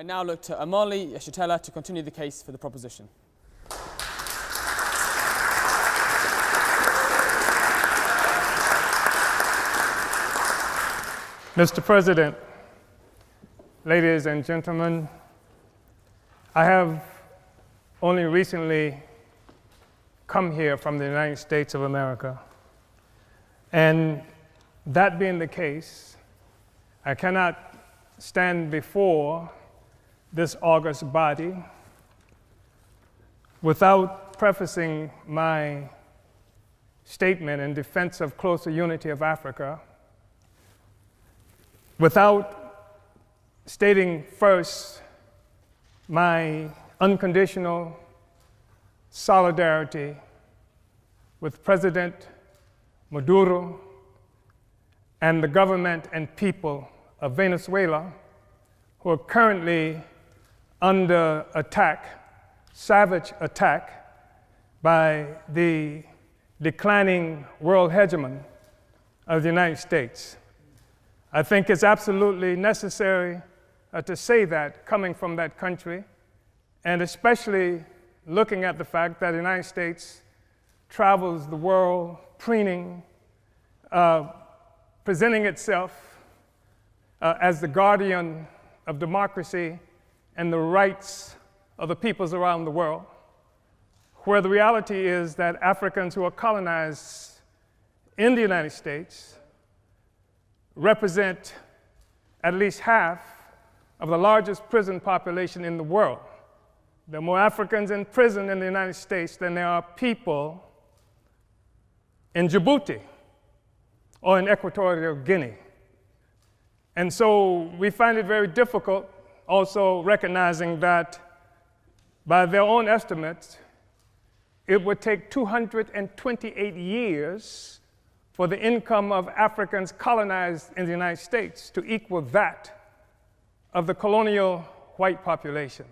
I now look to Amali Yeshitela to continue the case for the proposition. Mr. President, ladies and gentlemen, I have only recently come here from the United States of America. And that being the case, I cannot stand before this august body without prefacing my statement in defense of closer unity of Africa, without stating first my unconditional solidarity with President Maduro and the government and people of Venezuela, who are currently under attack, savage attack, by the declining world hegemon of the United States. I think it's absolutely necessary to say that coming from that country, and especially looking at the fact that the United States travels the world preening, presenting itself as the guardian of democracy and the rights of the peoples around the world, where the reality is that Africans who are colonized in the United States represent at least half of the largest prison population in the world. There are more Africans in prison in the United States than there are people in Djibouti or in Equatorial Guinea. And so we find it very difficult, also recognizing that by their own estimates, it would take 228 years for the income of Africans colonized in the United States to equal that of the colonial white population.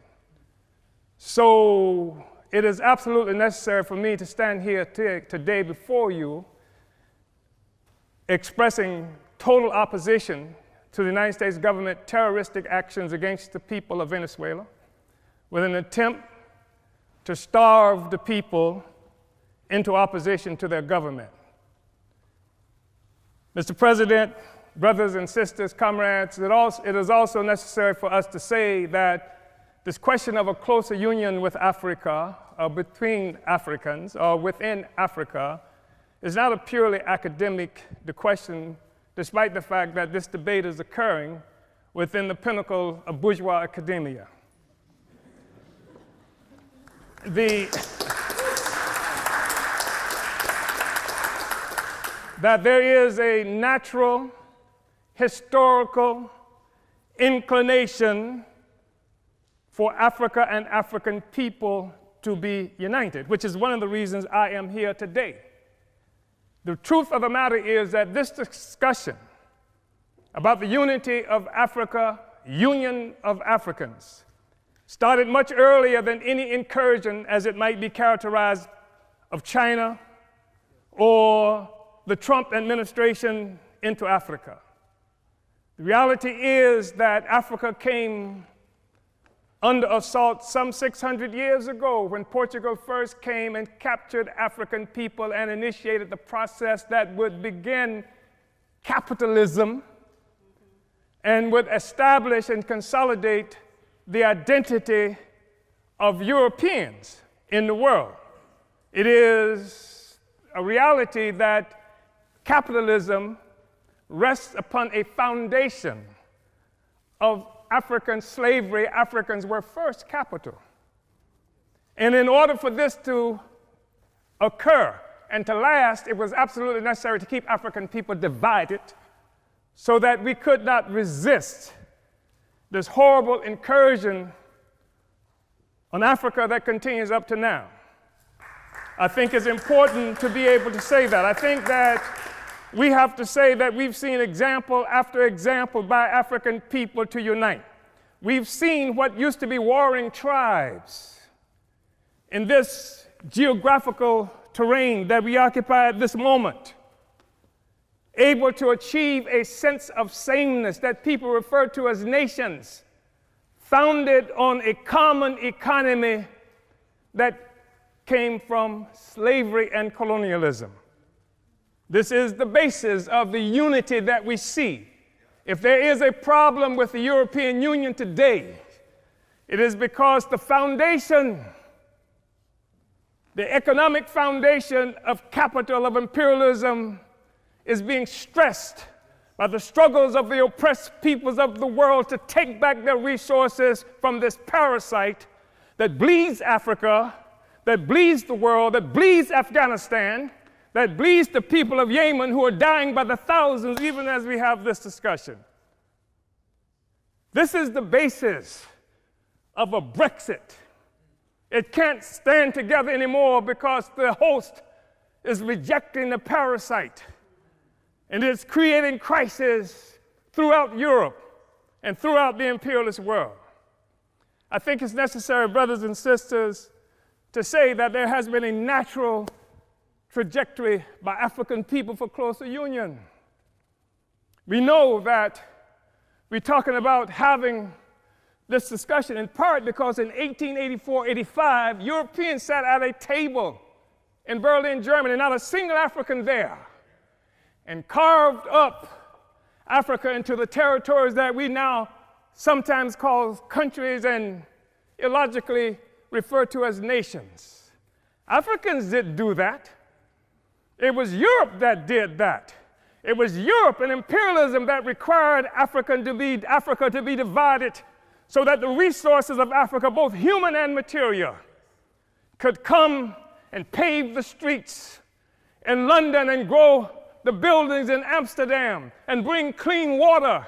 So it is absolutely necessary for me to stand here today before you expressing total opposition to the United States government terroristic actions against the people of Venezuela with an attempt to starve the people into opposition to their government. Mr. President, brothers and sisters, comrades, it is also necessary for us to say that this question of a closer union with Africa, or between Africans, or within Africa, is not a purely academic question, despite the fact that this debate is occurring within the pinnacle of bourgeois academia. That there is a natural, historical inclination for Africa and African people to be united, which is one of the reasons I am here today. The truth of the matter is that this discussion about the unity of Africa, union of Africans, started much earlier than any incursion, as it might be characterized, of China or the Trump administration into Africa. The reality is that Africa came under assault some 600 years ago when Portugal first came and captured African people and initiated the process that would begin capitalism and would establish and consolidate the identity of Europeans in the world. It is a reality that capitalism rests upon a foundation of African slavery. Africans were first capital. And in order for this to occur and to last, it was absolutely necessary to keep African people divided so that we could not resist this horrible incursion on Africa that continues up to now. I think it's important to be able to say that. I think that we have to say that we've seen example after example by African people to unite. We've seen what used to be warring tribes in this geographical terrain that we occupy at this moment, able to achieve a sense of sameness that people refer to as nations, founded on a common economy that came from slavery and colonialism. This is the basis of the unity that we see. If there is a problem with the European Union today, it is because the foundation, the economic foundation of capital, of imperialism, is being stressed by the struggles of the oppressed peoples of the world to take back their resources from this parasite that bleeds Africa, that bleeds the world, that bleeds Afghanistan, that bleeds the people of Yemen who are dying by the thousands even as we have this discussion. This is the basis of a Brexit. It can't stand together anymore because the host is rejecting the parasite. And it's creating crisis throughout Europe and throughout the imperialist world. I think it's necessary, brothers and sisters, to say that there has been a natural trajectory by African people for closer union. We know that we're talking about having this discussion in part because in 1884-85, Europeans sat at a table in Berlin, Germany, not a single African there, and carved up Africa into the territories that we now sometimes call countries and illogically refer to as nations. Africans didn't do that. It was Europe that did that. It was Europe and imperialism that required Africa to be divided so that the resources of Africa, both human and material, could come and pave the streets in London and grow the buildings in Amsterdam and bring clean water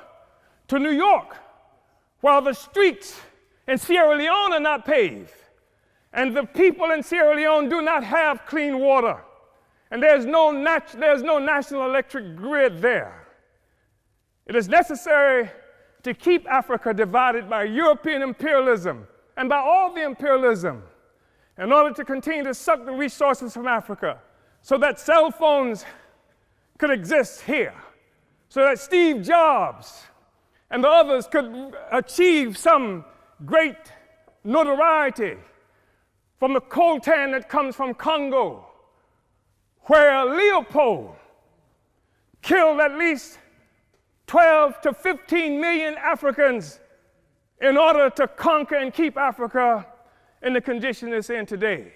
to New York, while the streets in Sierra Leone are not paved, and the people in Sierra Leone do not have clean water, and there's no national electric grid there. It is necessary to keep Africa divided by European imperialism and by all the imperialism in order to continue to suck the resources from Africa so that cell phones could exist here, so that Steve Jobs and the others could achieve some great notoriety from the coltan that comes from Congo, where Leopold killed at least 12 to 15 million Africans in order to conquer and keep Africa in the condition it's in today.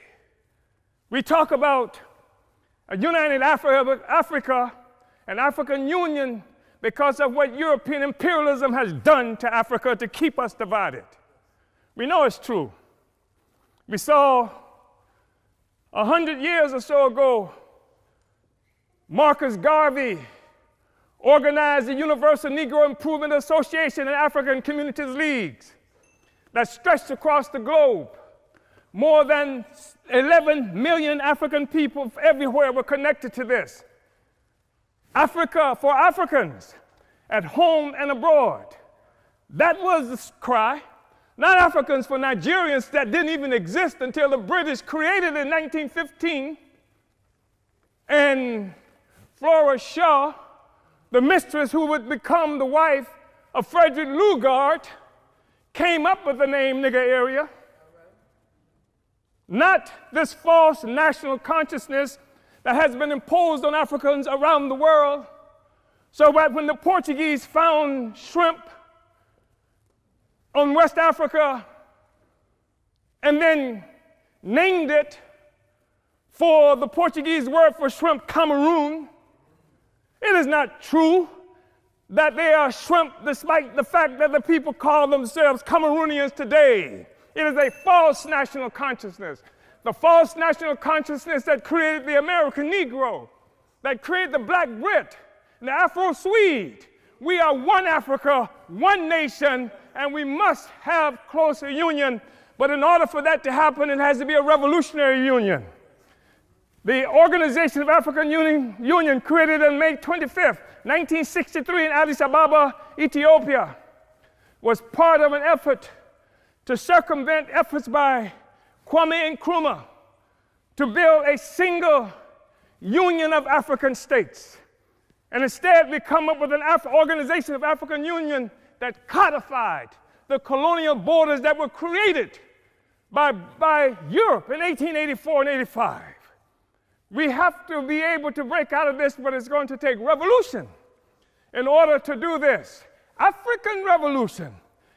We talk about a united Africa and African Union because of what European imperialism has done to Africa to keep us divided. We know it's true. We saw 100 years or so ago, Marcus Garvey organized the Universal Negro Improvement Association and African Communities Leagues that stretched across the globe. More than 11 million African people everywhere were connected to this. Africa for Africans, at home and abroad. That was the cry. Not Africans for Nigerians that didn't even exist until the British created it in 1915. And Flora Shaw, the mistress who would become the wife of Frederick Lugard, came up with the name nigger area. Not this false national consciousness that has been imposed on Africans around the world, so that when the Portuguese found shrimp on West Africa and then named it for the Portuguese word for shrimp, Cameroon, it is not true that they are shrimp despite the fact that the people call themselves Cameroonians today. It is a false national consciousness. The false national consciousness that created the American Negro, that created the Black Brit, and the Afro-Swede. We are one Africa, one nation, and we must have closer union. But in order for that to happen, it has to be a revolutionary union. The Organization of African Union, created on May 25th, 1963 in Addis Ababa, Ethiopia, was part of an effort to circumvent efforts by Kwame Nkrumah to build a single union of African states. And instead, we come up with an Organization of African Union that codified the colonial borders that were created by Europe in 1884 and 85. We have to be able to break out of this, but it's going to take revolution in order to do this. African revolution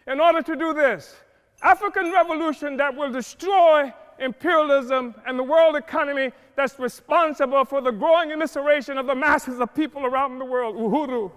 in order to do this. African revolution that will destroy imperialism and the world economy that's responsible for the growing immiseration of the masses of people around the world. Uhuru.